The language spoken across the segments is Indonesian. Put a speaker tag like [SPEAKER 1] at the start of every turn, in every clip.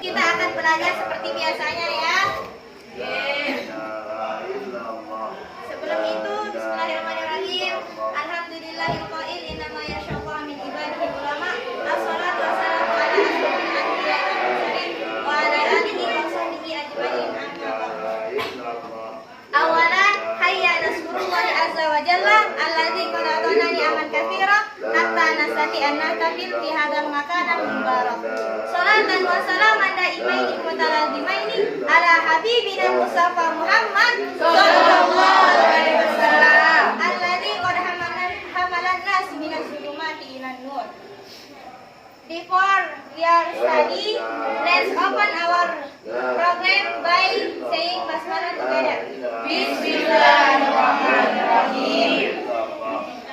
[SPEAKER 1] kita akan belajar seperti biasanya ya. Sebelum itu, bismillahirrahmanirrahim. Alhamdulillahirrahmanirrahim. Innama yashallahu min ibadihi ulama. Assalatu wassalamu ala asyrofil anbiya'i wal mursalin wa ala alihi wa sahbihi ajmain. Awalan, hayya nasrullahi azza wa jalla alladzi qad atana ni'aman katsira hatta nastati an nahtafil fi hadzal makanil mubarak. Salatan wa salaman daimaini mutalazimaini ala habibina Mustafa Muhammad sallallahu alaihi wasallam alladzi qad hamalan nas minas zulumati ilan nur. Before we are study, let's open our program by saying basmalah together. Bismillahirrahmanirrahim.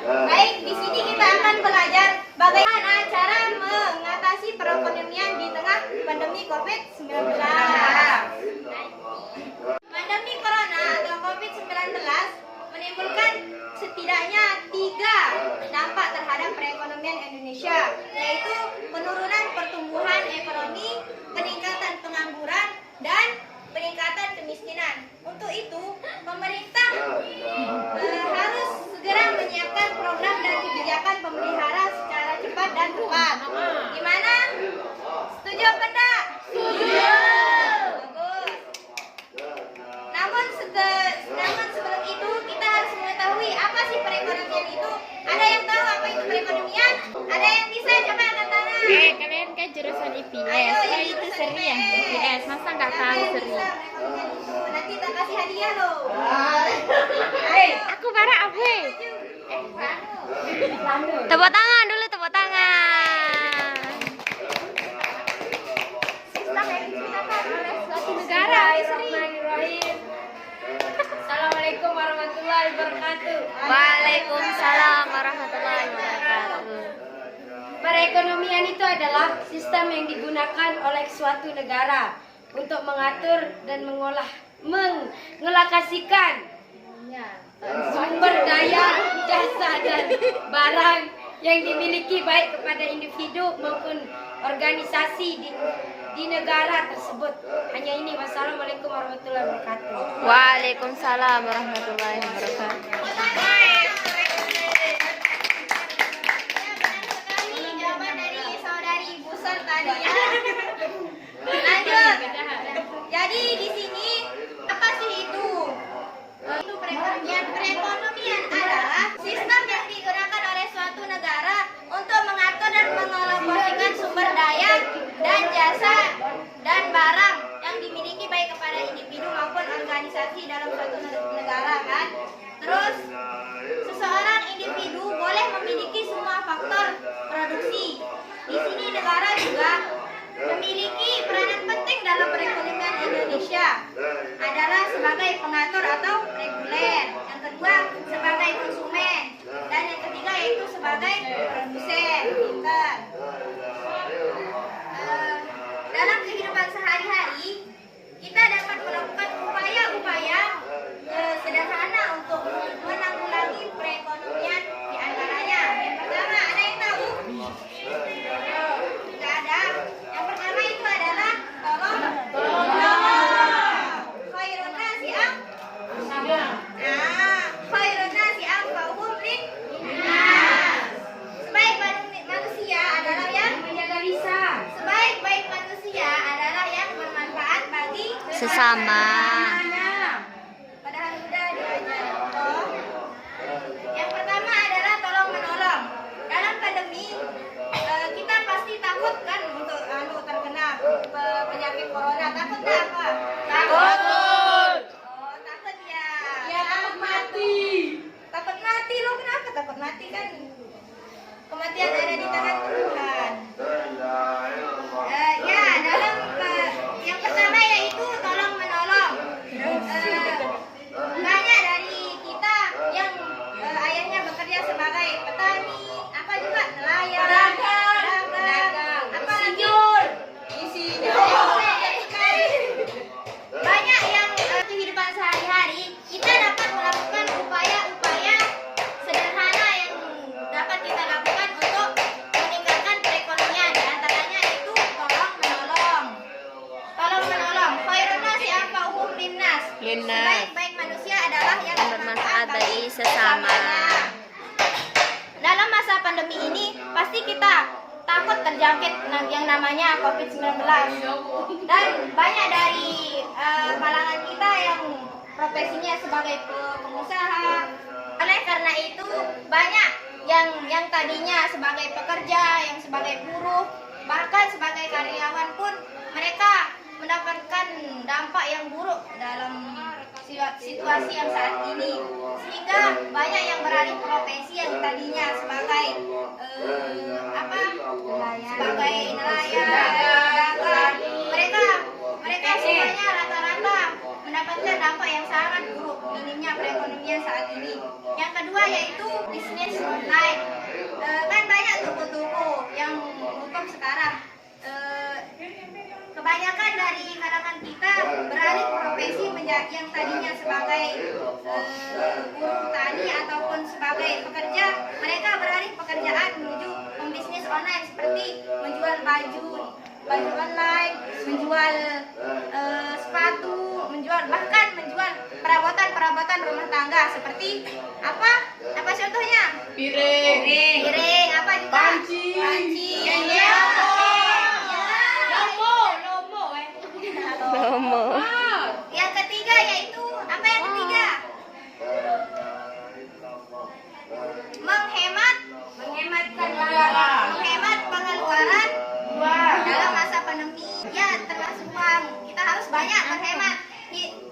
[SPEAKER 1] Baik, di sini kita akan belajar bagaimana cara mengatasi perekonomian di tengah pandemi COVID-19. Pandemi Corona atau COVID-19 menimbulkan setidaknya 3 dampak terhadap perekonomian Indonesia, yaitu penurunan pertumbuhan ekonomi, peningkatan pengangguran, dan peningkatan kemiskinan. Untuk itu, pemerintah harus segera menyiapkan program dan kebijakan pemelihara secara cepat dan tepat. Gimana? Setuju apa enggak? Setuju. Bagus. Namun sebelum itu kita harus mengetahui apa sih perekonomian itu. Ada yang tahu apa itu perekonomian? Ada yang bisa coba angkat tangan?
[SPEAKER 2] Kalian kan jurusan IPS.
[SPEAKER 1] Ayo, yang
[SPEAKER 2] itu
[SPEAKER 1] jurusan
[SPEAKER 2] seri ya? IPS. Masa nggak tahu
[SPEAKER 1] Kalian
[SPEAKER 2] seri?
[SPEAKER 1] bisa perekonomian itu. Nanti tak kasih hadiah loh.
[SPEAKER 2] Aku para apa? Tepuk tangan dulu, tepuk tangan.
[SPEAKER 1] Sistem yang diciptakan oleh suatu
[SPEAKER 2] Negara.
[SPEAKER 3] Bismillahirrahmanirrahim. Assalamualaikum warahmatullahi wabarakatuh.
[SPEAKER 2] Waalaikumsalam warahmatullahi wabarakatuh.
[SPEAKER 3] Perekonomian itu adalah sistem yang digunakan oleh suatu negara untuk mengatur dan mengelokasikan sumber daya, jasa dan barang yang dimiliki baik kepada individu maupun organisasi di negara tersebut. Hanya ini. Wassalamualaikum warahmatullahi wabarakatuh.
[SPEAKER 2] Waalaikumsalam warahmatullahi wabarakatuh.
[SPEAKER 1] Jawaban dari saudari Busar tadi ya. Lanjut. Jadi di sini apa sih itu? Itu perekonomian. Perekonomian adalah sistem yang digunakan oleh suatu negara untuk mengatur dan mengalokasikan sumber daya dan jasa dan barang yang dimiliki baik kepada individu maupun organisasi dalam suatu negara kan. Terus seseorang individu boleh memiliki semua faktor produksi. Di sini negara juga memiliki peranan penting dalam perekonomian Indonesia, adalah sebagai pengatur atau reguler. Yang kedua sebagai konsumen, dan yang ketiga yaitu sebagai produsen. Dalam kehidupan sehari-hari kita dapat melakukan upaya-upaya sederhana untuk menanggulangi perekonomian, di antaranya yang pertama, ada yang tahu? Tidak ada. Yang pertama itu adalah tolong khairun nasi khairun nasi anfa'uhum linnas. Sebaik-baik manusia adalah yang menjaga lisan. Sebaik-baik manusia adalah yang bermanfaat bagi
[SPEAKER 2] Sesama.
[SPEAKER 1] Padahal sudah diajar Allah. Yang pertama adalah tolong menolong. Dalam pandemi kita pasti takut kan untuk terkena penyakit corona. Takut nggak apa? Takut. Oh, takut ya.
[SPEAKER 3] Ya, takut mati.
[SPEAKER 1] Takut mati. Lo kenapa takut mati kan? Kematian ada di tangan Tuhan. Ya, dalam yang pertama yaitu tolong menolong. Banyak dari kita yang ayahnya bekerja sebagai petani, apa juga nelayan, pedagang, apa lagi? Insinyur. Banyak yang kehidupan sehari-hari kita dapat melakukan upaya-upaya sederhana yang dapat kita lakukan untuk meningkatkan perekonomian. Di antaranya takut terjangkit yang namanya COVID-19. Dan banyak dari kalangan kita yang profesinya sebagai pengusaha. Oleh karena itu banyak yang tadinya sebagai pekerja, yang sebagai buruh, bahkan sebagai karyawan pun mereka mendapatkan dampak yang buruk dalam situasi yang saat ini, sehingga banyak yang beralih profesi yang tadinya sebagai sebagai nelayan, mereka semuanya rata-rata mendapatkan dampak yang sangat buruk, minimnya perekonomian saat ini. Yang kedua yaitu bisnis online. Kan banyak toko-toko yang hukum sekarang. Kebanyakan dari kalangan kita beralih profesi menjadi yang tadinya sebagai buruh tani ataupun sebagai pekerja, mereka beralih pekerjaan menuju membisnis online seperti menjual baju online, menjual sepatu, bahkan menjual perabotan rumah tangga seperti apa contohnya? Piring, apa juga? Panci.
[SPEAKER 2] Lomo.
[SPEAKER 1] Yang ketiga yaitu apa yang ketiga? Menghemat pengeluaran dalam masa pandemi. Ya, termasuk uang. Kita harus banyak menghemat.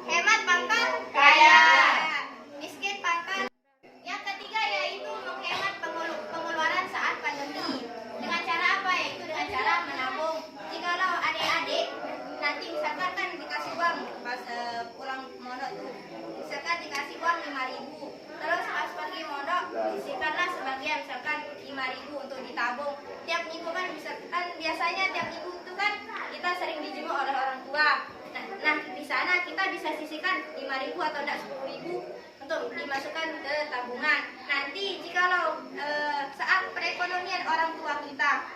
[SPEAKER 1] Hemat pangkal kaya, miskin pangkal. Yang ketiga yaitu menghemat pengeluaran saat pandemi. Dengan cara apa? Yaitu dengan cara menabung. Jikalau adik-adik nanti misalkan kan dikasih uang pas pulang mondok tuh, misalkan dikasih uang 5.000, terus pas pergi mondok sisihkanlah sebagian, misalkan 5.000 untuk ditabung tiap minggu. Kan biasanya tiap minggu itu kan kita sering dijenguk oleh orang tua. Nah di sana kita bisa sisihkan 5.000 atau enggak 10.000 untuk dimasukkan ke tabungan. Nanti jikalau saat perekonomian orang tua kita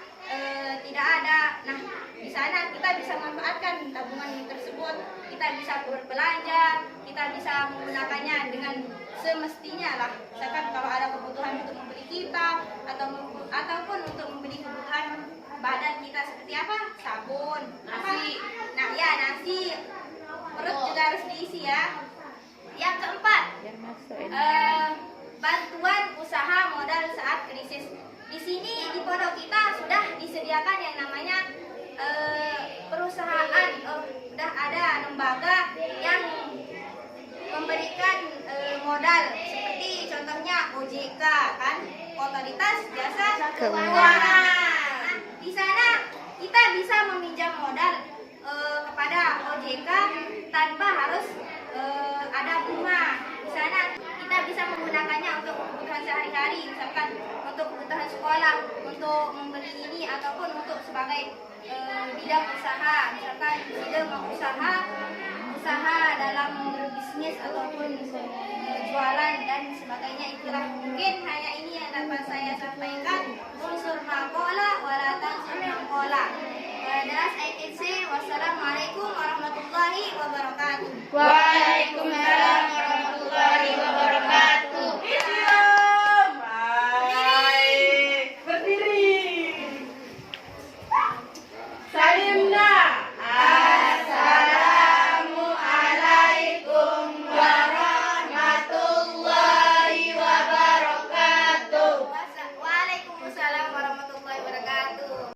[SPEAKER 1] tidak ada, nah di sana kita bisa manfaatkan tabungan tersebut. Kita bisa berbelanja, kita bisa menggunakannya dengan semestinya lah. Misalkan kalau ada kebutuhan untuk membeli kita ataupun untuk membeli kebutuhan badan kita seperti apa? Sabun, nasi. Nah ya, nasi, perut juga harus diisi ya. Yang keempat, bantuan usaha modal saat krisis. Di sini di pondok kita sudah disediakan yang namanya perusahaan, sudah ada lembaga yang memberikan modal seperti contohnya OJK, kan, Otoritas Jasa Keuangan. Nah, di sana kita bisa meminjam modal kepada OJK tanpa harus ada bunga. Di sana kita bisa menggunakannya untuk kebutuhan sehari-hari, misalkan untuk kebutuhan sekolah, untuk membeli ini ataupun untuk sebagai bidang usaha, misalkan ide mau usaha dalam berbisnis ataupun jualan dan sebagainya. Itulah mungkin hanya ini yang dapat saya sampaikan. Unsur maqala wala tansur maqala. That's I can say. Wassalamualaikum warahmatullahi wabarakatuh.
[SPEAKER 3] Waalaikumsalam.